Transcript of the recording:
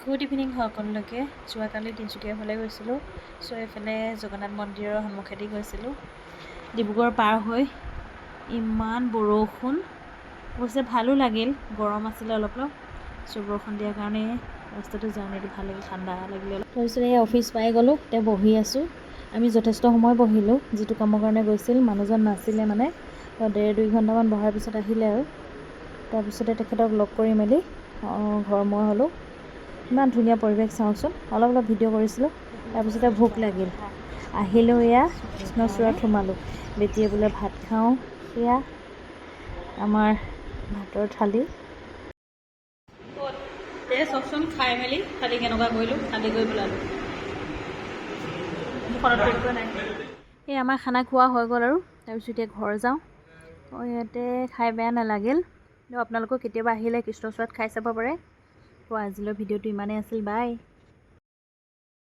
Good evening সকলোকে। যোৱাকালি তিনিচুকীয়াৰ ফালে গৈছিলোঁ। চ' এইফালে জগন্নাথ মন্দিৰৰ সন্মুখেদি গৈছিলোঁ। ডিব্ৰুগড় পাৰ হৈ ইমান বৰষুণ অৱশ্যে ভালো লাগিল, গৰম আছিলে অলপ অলপ। চ' বৰষুণ দিয়াৰ কাৰণে ৰাস্তাটো জাৰ্ণিটো ভাল লাগিল, ঠাণ্ডা লাগিলে অলপ। তাৰপিছত এই অফিচ পাই গ'লোঁ, এতিয়া বহি আছোঁ। আমি যথেষ্ট সময় বহিলোঁ, যিটো কামৰ কাৰণে গৈছিল। মানুহজন নাছিলে মানে, 1.5-2 ঘণ্টামান বহাৰ পিছত আহিলে আৰু তাৰপিছতে তেখেতক লগ কৰি মেলি ঘৰমুৱা হ'লোঁ। ইমান ধুনীয়া পৰিৱেশ চাওকচোন। অলপ ভিডিঅ' কৰিছিলোঁ। তাৰপিছতে ভোক লাগিল, আহিলোঁ এয়া কৃষ্ণচূড়াত সোমালোঁ। বেটিয়ে বোলে ভাত খাওঁ, সেয়া আমাৰ ভাতৰ থালি। চাওকচোন খাই মেলি থালি কেনেকুৱা কৰিলোঁ, থালি কৰি পেলালোঁ। এই আমাৰ খানা খোৱা হৈ গ'ল আৰু তাৰপিছত এতিয়া ঘৰ যাওঁ। ইয়াতে খাই বেয়া নালাগিল। আপোনালোকেও কেতিয়াবা আহিলে কৃষ্ণচূড়াত খাই চাব পাৰে। তো আজিলৈ ভিডিঅ'টো ইমানেই আছিল, বাই।